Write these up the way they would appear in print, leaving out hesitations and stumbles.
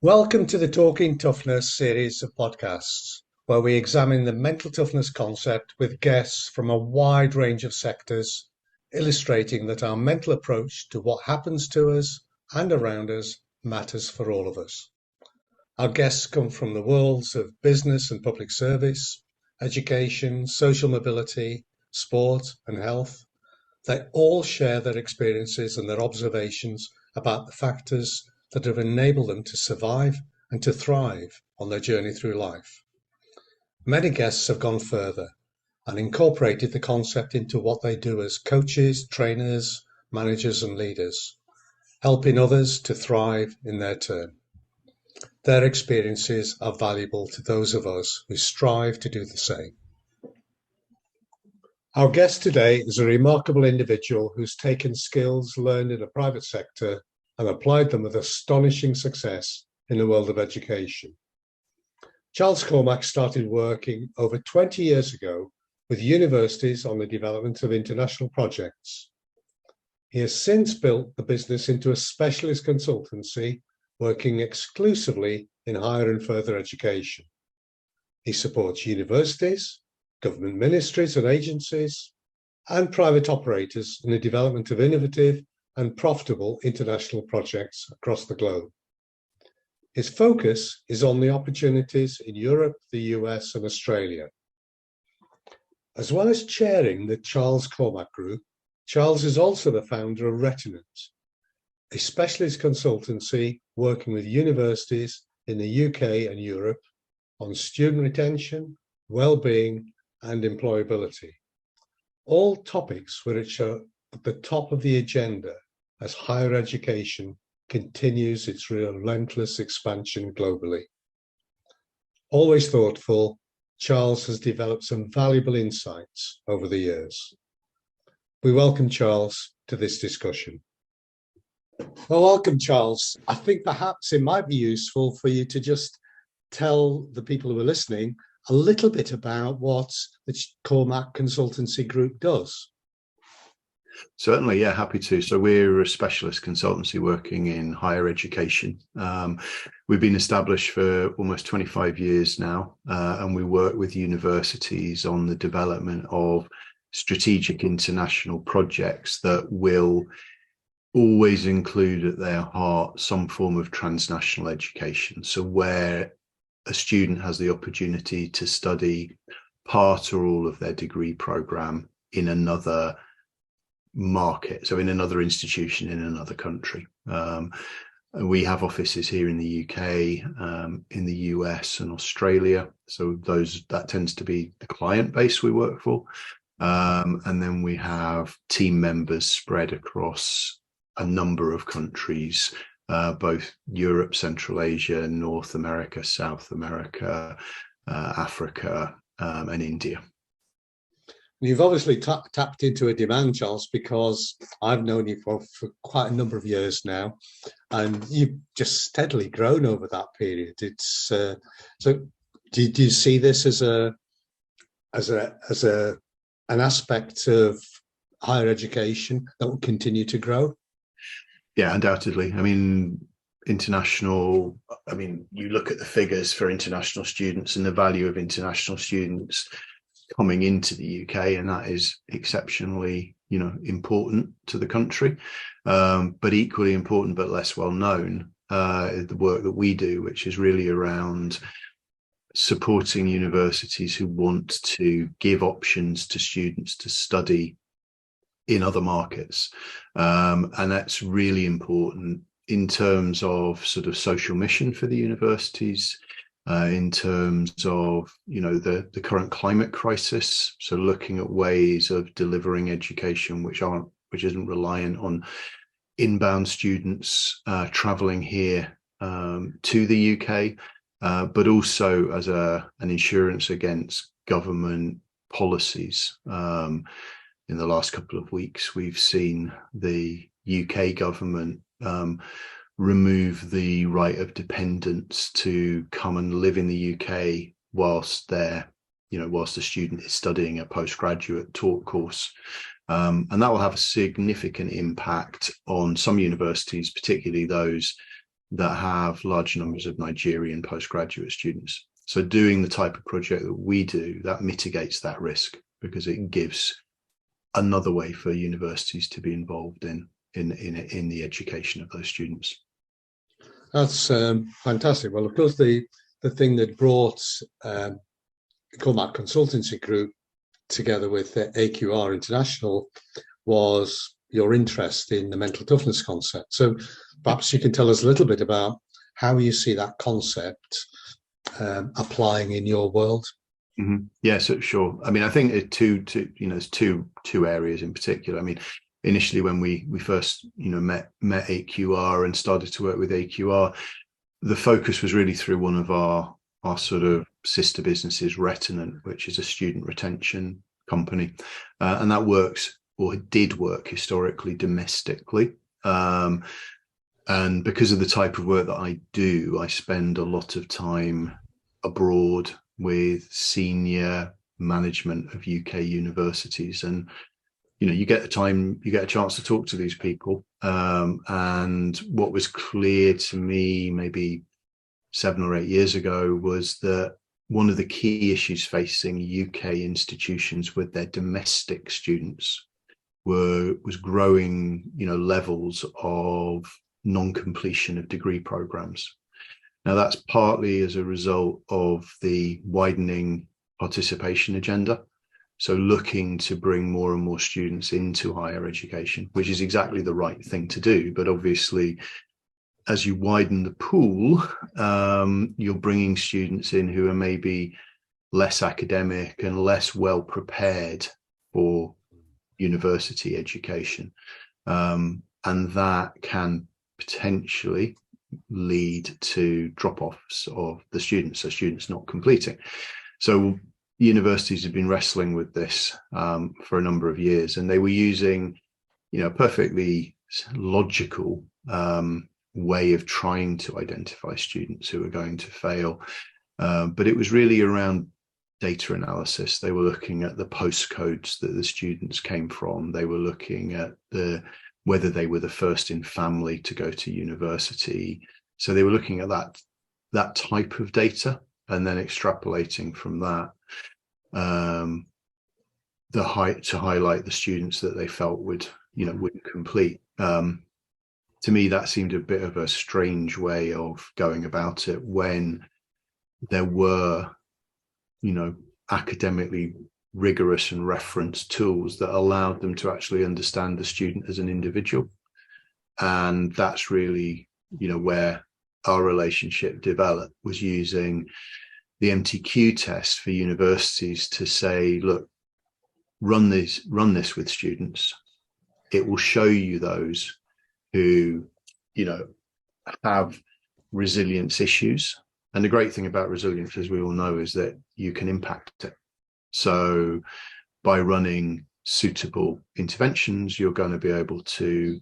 Welcome to the Talking Toughness series of podcasts, where we examine the mental toughness concept with guests from a wide range of sectors, illustrating that our mental approach to what happens to us and around us matters for all of us. Our guests come from the worlds of business and public service, education, social mobility, sport, and health. They all share their experiences and their observations about the factors that have enabled them to survive and to thrive on their journey through life. Many guests have gone further and incorporated the concept into what they do as coaches, trainers, managers, and leaders, helping others to thrive in their turn. Their experiences are valuable to those of us who strive to do the same. Our guest today is a remarkable individual who's taken skills learned in the private sector and applied them with astonishing success in the world of education. Charles Cormack started working over 20 years ago with universities on the development of international projects. He has since built the business into a specialist consultancy working exclusively in higher and further education. He supports universities, government ministries and agencies, and private operators in the development of innovative and profitable international projects across the globe. His focus is on the opportunities in Europe, the US, and Australia. As well as chairing the Charles Cormack Group, Charles is also the founder of Retinant, a specialist consultancy working with universities in the UK and Europe on student retention, well-being, and employability, all topics which are at the top of the agenda as higher education continues its relentless expansion globally. Always thoughtful, Charles has developed some valuable insights over the years. We welcome Charles to this discussion. Well, welcome, Charles. I think perhaps it might be useful for you to just tell the people who are listening a little bit about what the Cormack Consultancy Group does. Certainly, yeah, happy to. So we're a specialist consultancy working in higher education. We've been established for almost 25 years now, and we work with universities on the development of strategic international projects that will always include at their heart some form of transnational education. So where a student has the opportunity to study part or all of their degree program in another market, so in another institution in another country. We have offices here in the UK, in the US and Australia. So that tends to be the client base we work for. And then we have team members spread across a number of countries, both Europe, Central Asia, North America, South America, Africa, and India. You've obviously tapped into a demand, Charles, because I've known you for quite a number of years now, and you've just steadily grown over that period. It's so. Do you see this as an aspect of higher education that will continue to grow? Yeah, undoubtedly. I mean, you look at the figures for international students and the value of international students coming into the UK, and that is exceptionally, important to the country. But equally important, but less well known, is the work that we do, which is really around supporting universities who want to give options to students to study in other markets. And that's really important in terms of sort of social mission for the universities, in terms of, the current climate crisis. So looking at ways of delivering education which isn't reliant on inbound students traveling here to the UK, but also as an insurance against government policies. In the last couple of weeks, we've seen the UK government remove the right of dependents to come and live in the UK whilst the student is studying a postgraduate taught course. And that will have a significant impact on some universities, particularly those that have large numbers of Nigerian postgraduate students. So doing the type of project that we do, that mitigates that risk, because it gives another way for universities to be involved in the education of those students. That's fantastic. Well, of course, the thing that brought Cormack Consultancy Group together with AQR International was your interest in the mental toughness concept. So perhaps you can tell us a little bit about how you see that concept applying in your world. Mm-hmm. Yeah, so sure. I mean, I think there's two areas in particular. I mean, initially when we first met AQR and started to work with AQR, the focus was really through one of our sort of sister businesses, Retinant, which is a student retention company, and that works, or did work historically domestically. And because of the type of work that I do, I spend a lot of time abroad with senior management of UK universities, and you get a chance to talk to these people. And what was clear to me maybe 7 or 8 years ago was that one of the key issues facing UK institutions with their domestic students was growing levels of non-completion of degree programs. Now, that's partly as a result of the widening participation agenda. So looking to bring more and more students into higher education, which is exactly the right thing to do. But obviously, as you widen the pool, you're bringing students in who are maybe less academic and less well prepared for university education. And that can potentially lead to drop-offs of the students, so students not completing. So universities have been wrestling with this for a number of years, and they were using a perfectly logical way of trying to identify students who are going to fail, but it was really around data analysis. They were looking at the postcodes that the students came from. They were looking at whether they were the first in family to go to university. So they were looking at that type of data, and then extrapolating from that to highlight the students that they felt wouldn't complete. To me, that seemed a bit of a strange way of going about it when there were academically rigorous and referenced tools that allowed them to actually understand the student as an individual. And that's really where our relationship developed, was using the MTQ test for universities to say, look, run this with students. It will show you those who have resilience issues. And the great thing about resilience, as we all know, is that you can impact it. So by running suitable interventions, you're going to be able to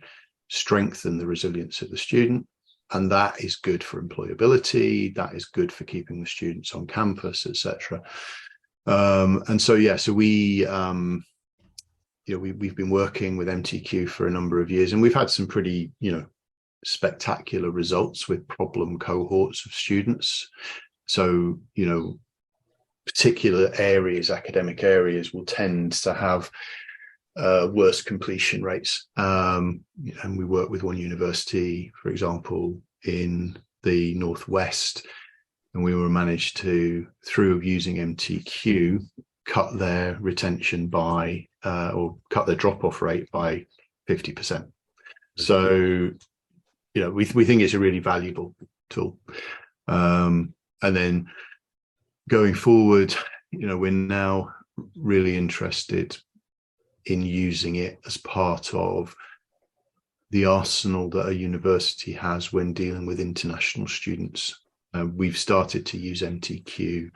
strengthen the resilience of the student. And that is good for employability. That is good for keeping the students on campus, etc. And so, so we've been working with MTQ for a number of years, and we've had some pretty, spectacular results with problem cohorts of students. So, particular areas, academic areas, will tend to have worse completion rates. And we work with one university, for example, in the Northwest, and we were managed to, through using MTQ, cut their retention by, or cut their drop-off rate by 50%. So, we think it's a really valuable tool. And then going forward, we're now really interested in using it as part of the arsenal that a university has when dealing with international students. We've started to use MTQ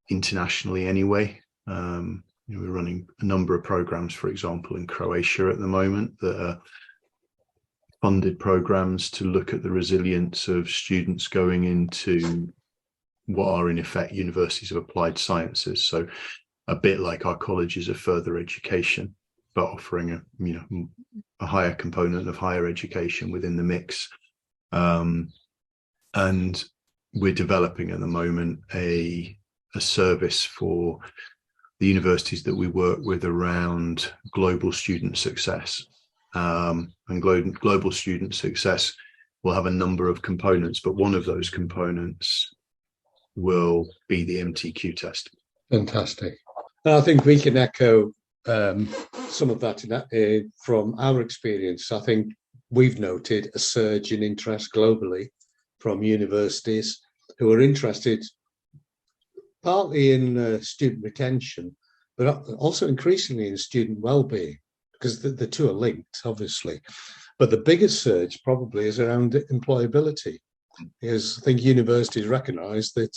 internationally anyway. We're running a number of programs, for example, in Croatia at the moment, that are funded programs to look at the resilience of students going into what are in effect universities of applied sciences. So a bit like our colleges of further education, but offering a higher component of higher education within the mix. And we're developing at the moment a service for the universities that we work with around global student success. And global student success will have a number of components, but one of those components will be the MTQ test. Fantastic. And I think we can echo some of that from our experience. I think we've noted a surge in interest globally from universities who are interested partly in student retention, but also increasingly in student well-being, because the two are linked, obviously. But the biggest surge probably is around employability, because I think universities recognise that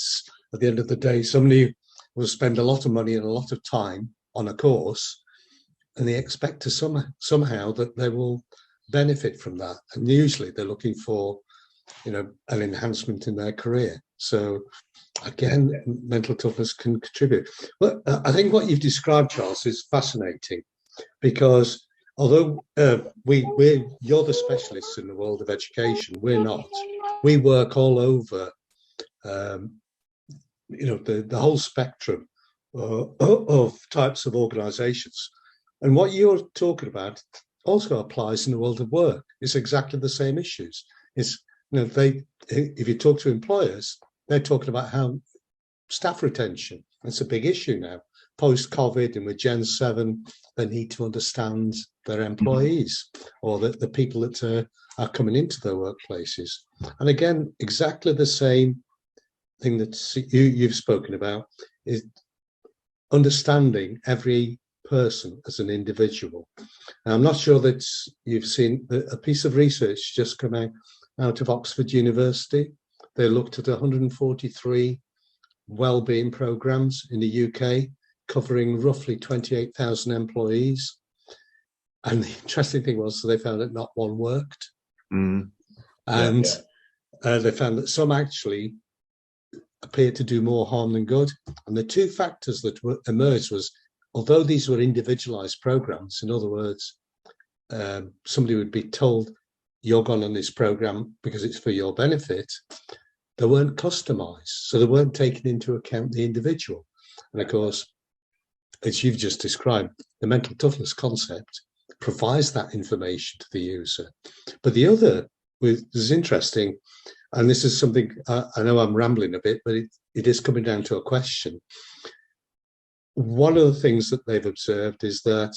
at the end of the day, somebody will spend a lot of money and a lot of time on a course, and they expect to somehow that they will benefit from that. And usually they're looking for, an enhancement in their career. So again, mental toughness can contribute. Well, I think what you've described, Charles, is fascinating, because although you're the specialists in the world of education, we're not. We work all over, the whole spectrum of types of organisations. And what you're talking about also applies in the world of work. It's exactly the same issues. It's, if you talk to employers, they're talking about how staff retention, it's a big issue now. Post-COVID and with Gen 7, they need to understand their employees or the people that are coming into their workplaces. And again, exactly the same thing that you've spoken about is understanding every person as an individual. And I'm not sure that you've seen a piece of research just come out of Oxford University. They looked at 143 wellbeing programs in the UK, covering roughly 28,000 employees. And the interesting thing was, they found that not one worked. And they found that some actually appeared to do more harm than good. And the two factors that emerged was, although these were individualized programs, in other words, somebody would be told, you're going on this program because it's for your benefit, they weren't customized. So they weren't taking into account the individual. And of course, as you've just described, the mental toughness concept provides that information to the user. But the other is interesting, and this is something, I know I'm rambling a bit, but it is coming down to a question. One of the things that they've observed is that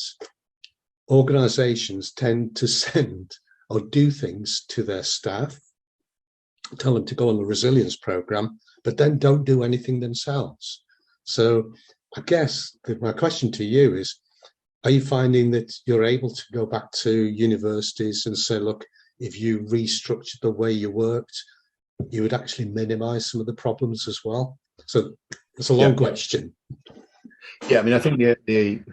organizations tend to send or do things to their staff, tell them to go on the resilience program, but then don't do anything themselves. So I guess my question to you is, are you finding that you're able to go back to universities and say, look, if you restructured the way you worked, you would actually minimize some of the problems as well? So it's a long question. Yeah, I mean, I think the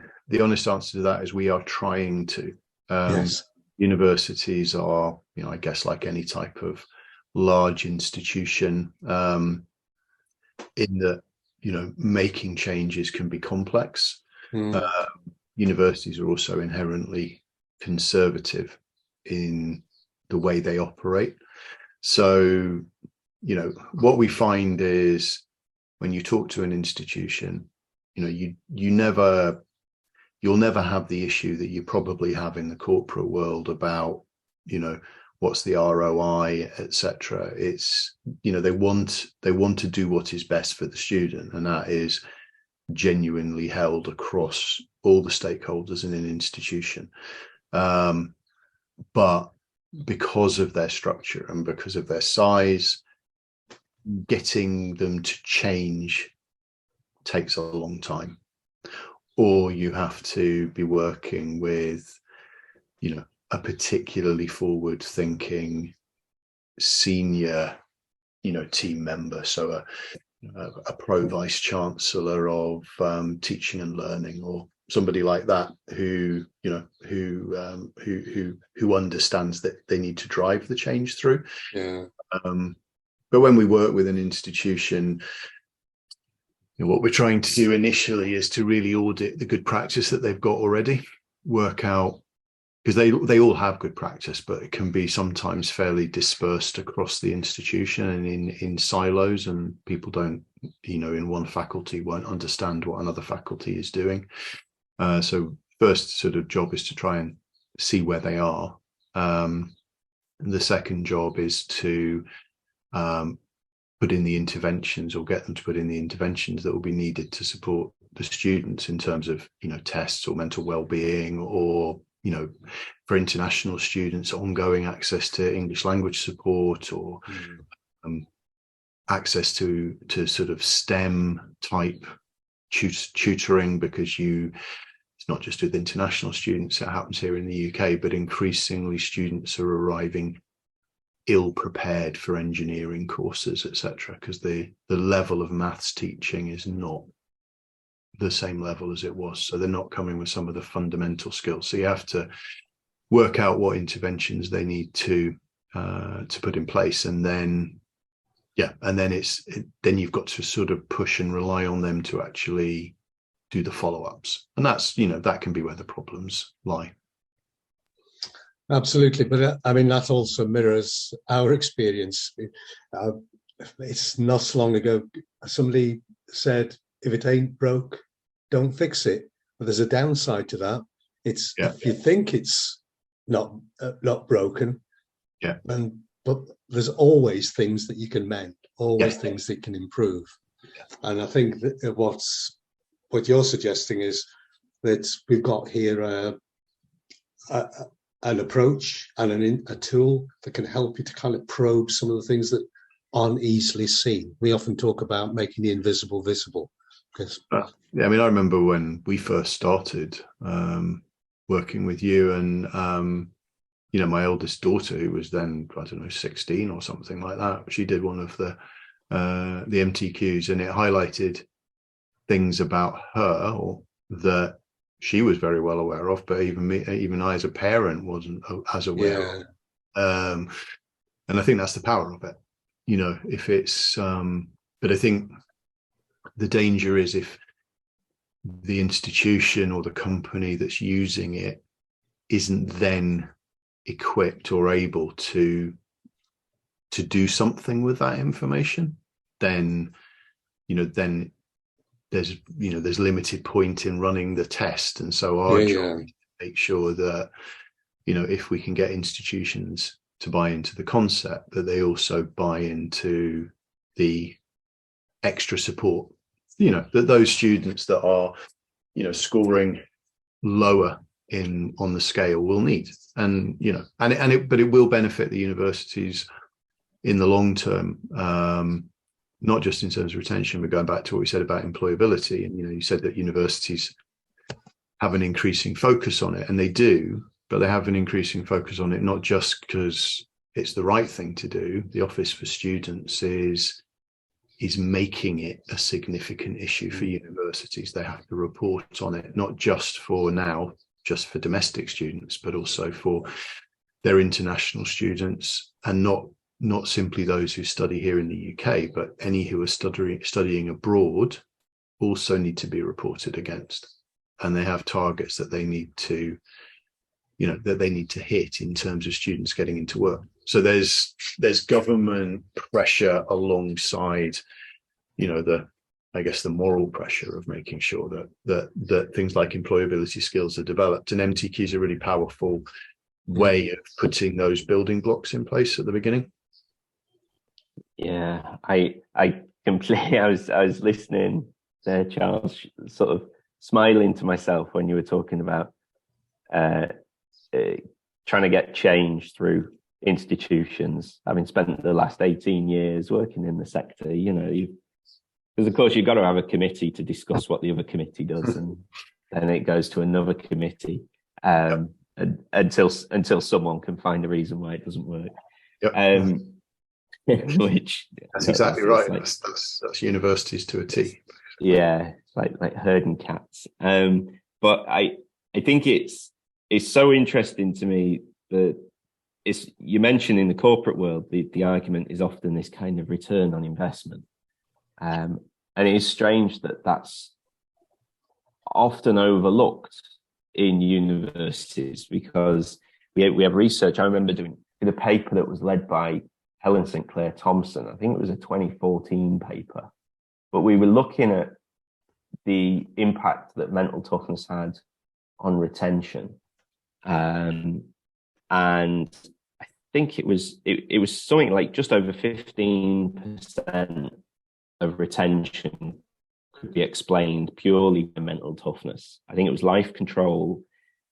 honest answer to that is we are trying to. Yes. Universities are, I guess, like any type of large institution, in that, making changes can be complex. Universities are also inherently conservative in the way they operate. So, what we find is when you talk to an institution, you'll never have the issue that you probably have in the corporate world about, what's the ROI, etc. It's, they want to do what is best for the student, and that is genuinely held across all the stakeholders in an institution. But because of their structure and because of their size, getting them to change takes a long time. Or you have to be working with, a particularly forward-thinking senior, team member. So a pro vice chancellor of teaching and learning, or somebody like that who understands that they need to drive the change through. Yeah. But when we work with an institution, what we're trying to do initially is to really audit the good practice that they've got already, work out because they all have good practice, but it can be sometimes fairly dispersed across the institution and in silos, and people don't, in one faculty won't understand what another faculty is doing. So first sort of job is to try and see where they are. And the second job is to put in the interventions, or get them to put in the interventions that will be needed to support the students in terms of, tests or mental well-being, or, for international students, ongoing access to English language support, or access to sort of STEM type tutoring, because it's not just with international students, it happens here in the UK, but increasingly students are arriving ill prepared for engineering courses, etc., because the level of maths teaching is not the same level as it was. So they're not coming with some of the fundamental skills. So you have to work out what interventions they need to put in place, and then then you've got to sort of push and rely on them to actually do the follow-ups, and that's that can be where the problems lie. Absolutely, but I mean that also mirrors our experience. It's not so long ago somebody said, if it ain't broke, don't fix it. But there's a downside to that. It's if you think it's not broken, but there's always things that you can mend, always things that can improve. And I think that what you're suggesting is that we've got here an approach and a tool that can help you to kind of probe some of the things that aren't easily seen. We often talk about making the invisible visible. I remember when we first started working with you, and my eldest daughter, who was then 16 or something like that, she did one of the MTQs, and it highlighted things about her or that she was very well aware of, but even I as a parent wasn't as aware of. And I think that's the power of it, if it's but I think the danger is if the institution or the company that's using it isn't then equipped or able to do something with that information, then there's limited point in running the test. And so our job is to make sure that if we can get institutions to buy into the concept, that they also buy into the extra support, that those students that are scoring lower on the scale will need, and but it will benefit the universities in the long term, not just in terms of retention, but going back to what we said about employability. And you said that universities have an increasing focus on it, and they do, but they have an increasing focus on it not just because it's the right thing to do. The Office for Students is making it a significant issue for universities. They have to report on it, not just for domestic students, but also for their international students, and not simply those who study here in the UK, but any who are studying abroad also need to be reported against. And they have targets that they need to hit in terms of students getting into work. So there's government pressure alongside, the moral pressure of making sure that things like employability skills are developed. And MTQ is a really powerful way of putting those building blocks in place at the beginning. Yeah, I completely. I was listening there, Charles, sort of smiling to myself when you were talking about trying to get change through institutions. Having spent the last 18 years working in the sector, because of course you've got to have a committee to discuss what the other committee does, and then it goes to another committee until someone can find a reason why it doesn't work. Which that's exactly right. Like, that's universities to a T. Yeah, like herding cats. But I think it's so interesting to me that you mentioned in the corporate world the argument is often this kind of return on investment, and it is strange that that's often overlooked in universities, because we have research. I remember doing a paper that was led by Helen St. Clair Thompson. I think it was a 2014 paper, but we were looking at the impact that mental toughness had on retention. And I think it was something like just over 15% of retention could be explained purely by mental toughness. I think it was life control,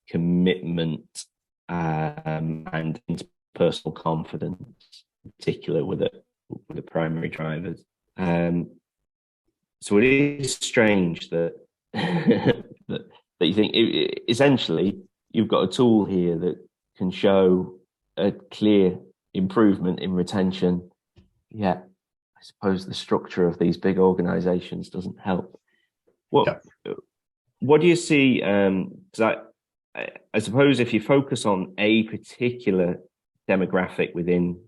commitment, and interpersonal confidence, in particular, with the primary drivers. So it is strange that that you think essentially you've got a tool here that can show a clear improvement in retention, yet I suppose the structure of these big organizations doesn't help. What do you see? Because I suppose if you focus on a particular demographic within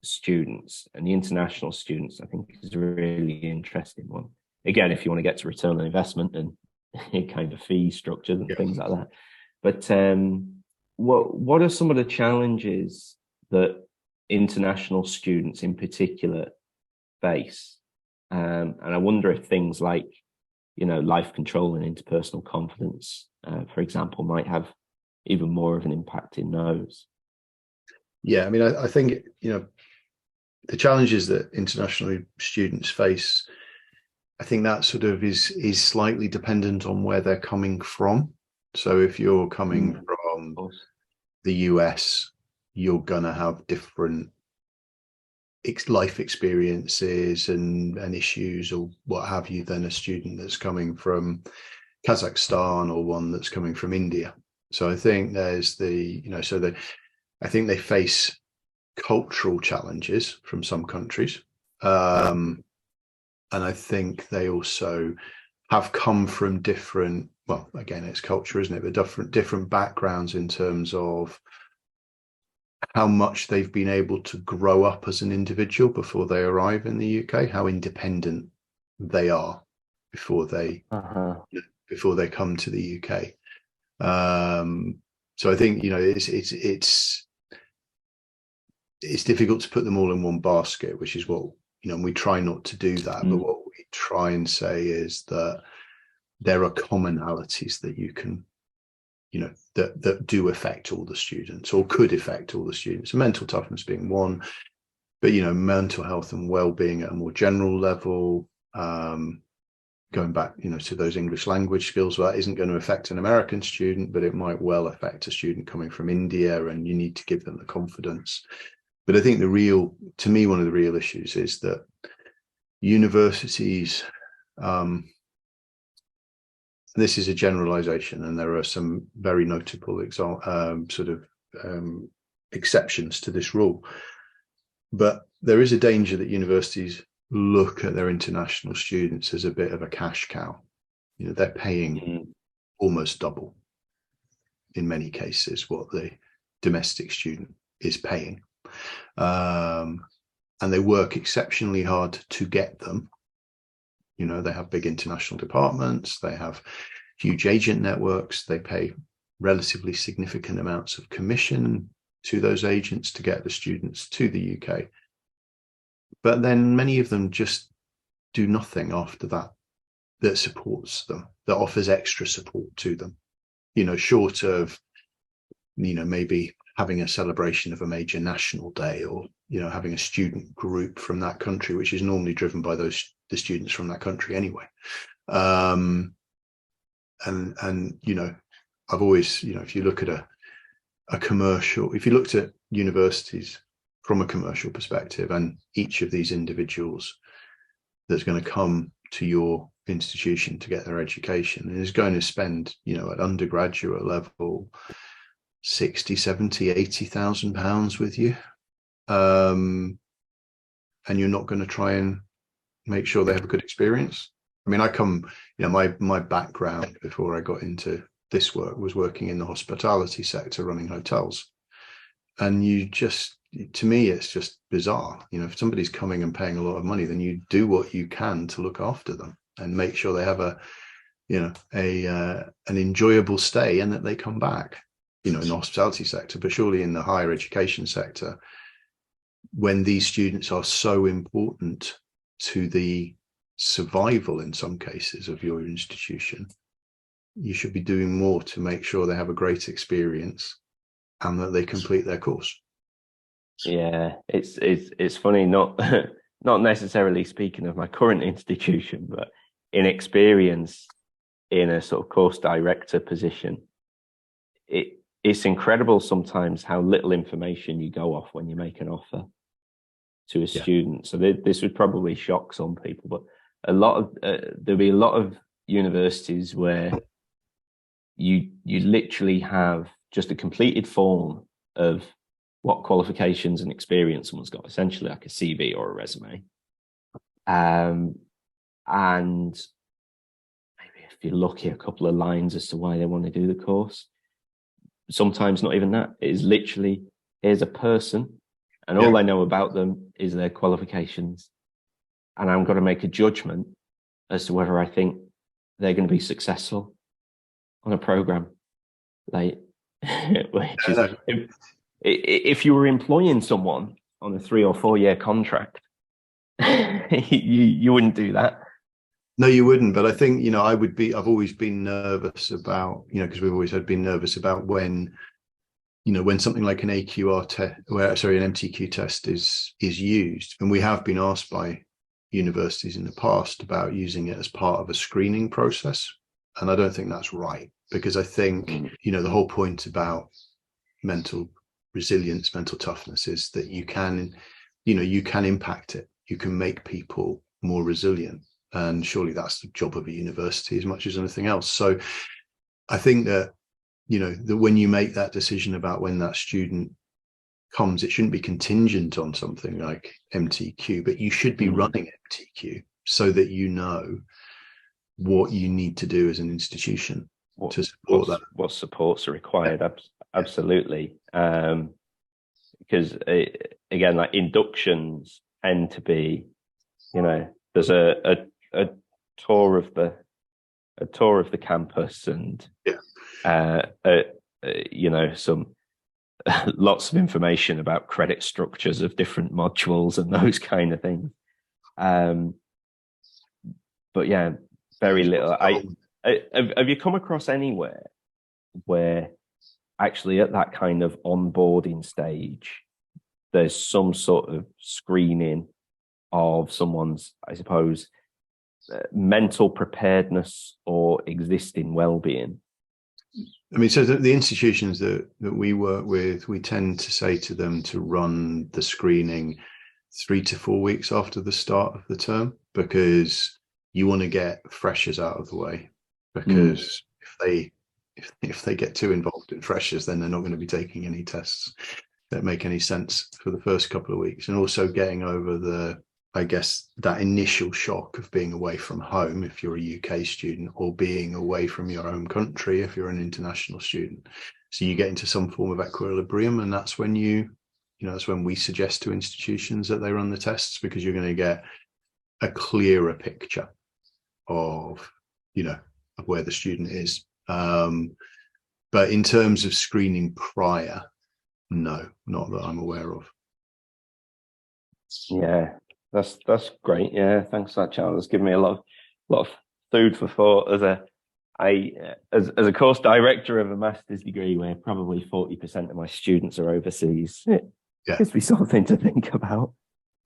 students, and the international students, I think is a really interesting one. Again, if you want to get to return on investment and kind of fee structures and things like that. But what are some of the challenges that international students in particular face? And I wonder if things like, life control and interpersonal confidence, for example, might have even more of an impact in those. Yeah, I mean, I think, the challenges that international students face, I think that sort of is slightly dependent on where they're coming from. So if you're coming from the US, you're going to have different life experiences and issues or what have you than a student that's coming from Kazakhstan or one that's coming from India. So I think there's I think they face cultural challenges from some countries. And I think they also have come from different, well, again, it's culture, isn't it? But different backgrounds in terms of how much they've been able to grow up as an individual before they arrive in the UK, how independent they are before they come to the UK. So I think, it's difficult to put them all in one basket, which is what, we try not to do that. But what we try and say is that there are commonalities that you can, that do affect all the students or could affect all the students. Mental toughness being one, but, mental health and well-being at a more general level, going back, to those English language skills, well, that isn't going to affect an American student, but it might well affect a student coming from India, and you need to give them the confidence. But I think to me, one of the real issues is that universities, this is a generalization, and there are some very notable exceptions to this rule. But there is a danger that universities look at their international students as a bit of a cash cow. They're paying almost double, in many cases, what the domestic student is paying. And they work exceptionally hard to get them. They have big international departments, they have huge agent networks, they pay relatively significant amounts of commission to those agents to get the students to the UK. But then many of them just do nothing after that supports them, that offers extra support to them, short of, maybe having a celebration of a major national day, or, having a student group from that country, which is normally driven by the students from that country anyway. And I've always, if you look at if you looked at universities from a commercial perspective, and each of these individuals that's going to come to your institution to get their education and is going to spend, at undergraduate level, 60, 70, 80,000 pounds with you. And you're not going to try and make sure they have a good experience. I mean, I come, my background before I got into this work was working in the hospitality sector, running hotels. And to me, it's just bizarre. If somebody's coming and paying a lot of money, then you do what you can to look after them and make sure they have a an enjoyable stay and that they come back, in the hospitality sector, but surely in the higher education sector, when these students are so important to the survival in some cases of your institution, you should be doing more to make sure they have a great experience and that they complete their course. Yeah, it's funny, not not necessarily speaking of my current institution, but in experience in a sort of course director position, it's incredible sometimes how little information you go off when you make an offer to a student. So this would probably shock some people, but there'll be a lot of universities where you literally have just a completed form of what qualifications and experience someone's got, essentially like a CV or a resume. And maybe if you're lucky, a couple of lines as to why they want to do the course. Sometimes not even that. It is literally, here's a person, and all I know about them is their qualifications. And I'm going to make a judgment as to whether I think they're going to be successful on a program. Like, which is, if you were employing someone on a 3 or 4 year contract, you wouldn't do that. No, you wouldn't. But I think, I've always been nervous about, because we've always been nervous about when something like an AQR test, an MTQ test is used. And we have been asked by universities in the past about using it as part of a screening process. And I don't think that's right, because I think, the whole point about mental resilience, mental toughness is that you can impact it. You can make people more resilient. And surely that's the job of a university as much as anything else. So I think that, that when you make that decision about when that student comes, it shouldn't be contingent on something like MTQ, but you should be running MTQ so that you know what you need to do as an institution to support that. What supports are required, absolutely. Because again, like inductions tend to be, there's a tour of the campus and some lots of information about credit structures of different modules and those kind of things. But yeah, very little. Have you come across anywhere where actually at that kind of onboarding stage, there's some sort of screening of someone's, I suppose, mental preparedness or existing well-being? I mean, so the institutions that we work with, we tend to say to them to run the screening 3 to 4 weeks after the start of the term, because you want to get freshers out of the way. Because if they get too involved in freshers, then they're not going to be taking any tests that make any sense for the first couple of weeks. And also getting over that initial shock of being away from home if you're a UK student, or being away from your home country if you're an international student. So you get into some form of equilibrium, and that's when that's when we suggest to institutions that they run the tests, because you're going to get a clearer picture of where the student is. But in terms of screening prior, no, not that I'm aware of. Yeah, that's great. Yeah, thanks for that, Charles. It's given me a lot of food for thought as a course director of a master's degree where probably 40% of my students are overseas. It gives me something to think about.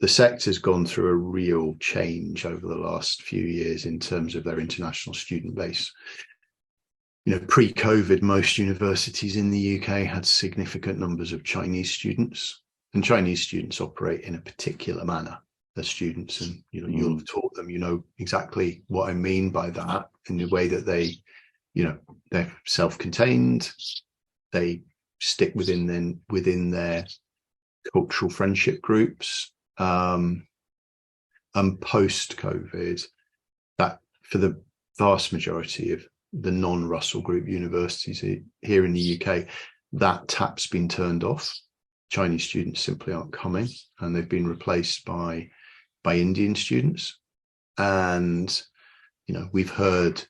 The sector's gone through a real change over the last few years in terms of their international student base. Pre-COVID, most universities in the UK had significant numbers of Chinese students, and Chinese students operate in a particular manner as students. And, you'll have taught them, exactly what I mean by that, in the way that they're self-contained, they stick within their cultural friendship groups. And post-COVID, that for the vast majority of the non-Russell Group universities here in the UK, that tap's been turned off. Chinese students simply aren't coming, and they've been replaced by Indian students. And we've heard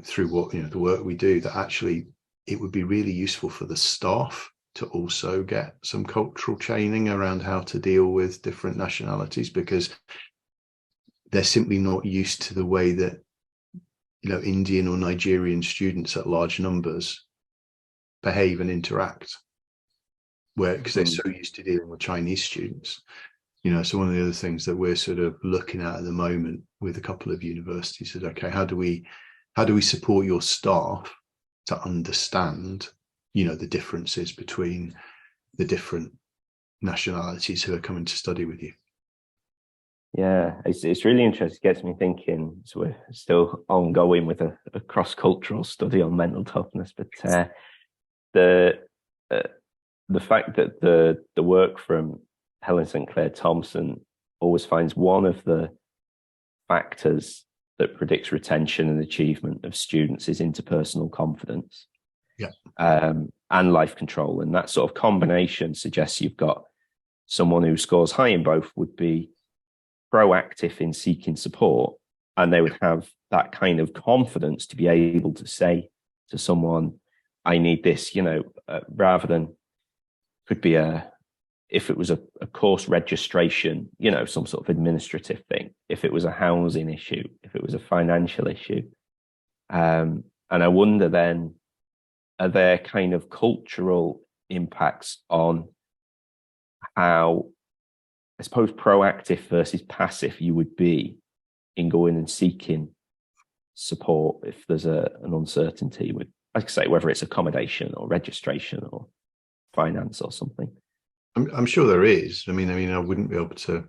through what, the work we do, that actually it would be really useful for the staff to also get some cultural training around how to deal with different nationalities, because they're simply not used to the way that, Indian or Nigerian students at large numbers behave and interact, because they're so used to dealing with Chinese students. So one of the other things that we're sort of looking at the moment with a couple of universities is, okay, how do we support your staff to understand, the differences between the different nationalities who are coming to study with you? Yeah, it's really interesting. It gets me thinking. So we're still ongoing with a cross-cultural study on mental toughness, but the fact that the work from Helen St. Clair Thompson always finds one of the factors that predicts retention and achievement of students is interpersonal confidence, and life control. And that sort of combination suggests you've got someone who scores high in both would be proactive in seeking support, and they would have that kind of confidence to be able to say to someone, I need this, rather than, could be if it was a course registration, some sort of administrative thing, if it was a housing issue, if it was a financial issue. And I wonder then, are there kind of cultural impacts on how, I suppose, proactive versus passive you would be in going and seeking support if there's an uncertainty with, like I say, whether it's accommodation or registration or finance or something? I'm sure there is. I mean, I wouldn't be able to,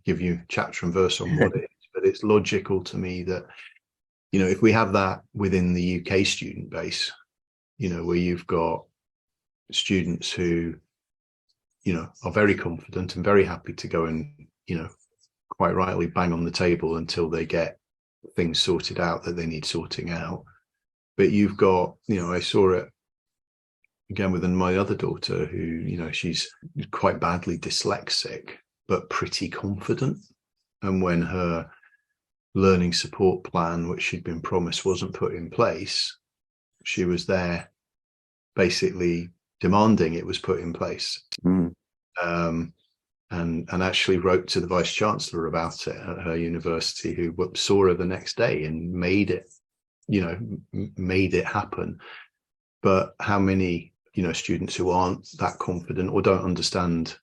give you chapter and verse on what it is, but it's logical to me that, if we have that within the UK student base, where you've got students who, are very confident and very happy to go and, quite rightly bang on the table until they get things sorted out that they need sorting out. But you've got, I saw it again with my other daughter who, she's quite badly dyslexic, but pretty confident. And when her learning support plan, which she'd been promised, wasn't put in place, she was there basically demanding it was put in place. And actually wrote to the vice chancellor about it at her university, who saw her the next day and made it happen. But how many students who aren't that confident or don't understand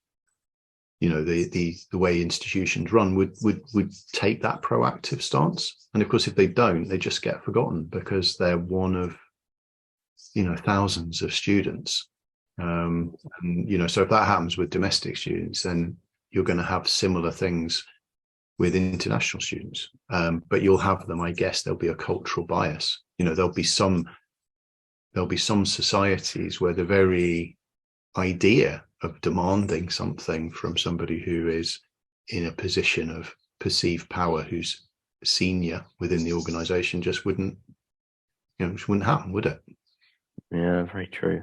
the way institutions run would take that proactive stance? And of course, if they don't, they just get forgotten because they're one of thousands of students. And so if that happens with domestic students, then you're going to have similar things with international students, but you'll have them, I guess, there'll be a cultural bias. There'll be some societies where the very idea of demanding something from somebody who is in a position of perceived power, who's senior within the organization, just wouldn't happen, would it? Yeah, very true.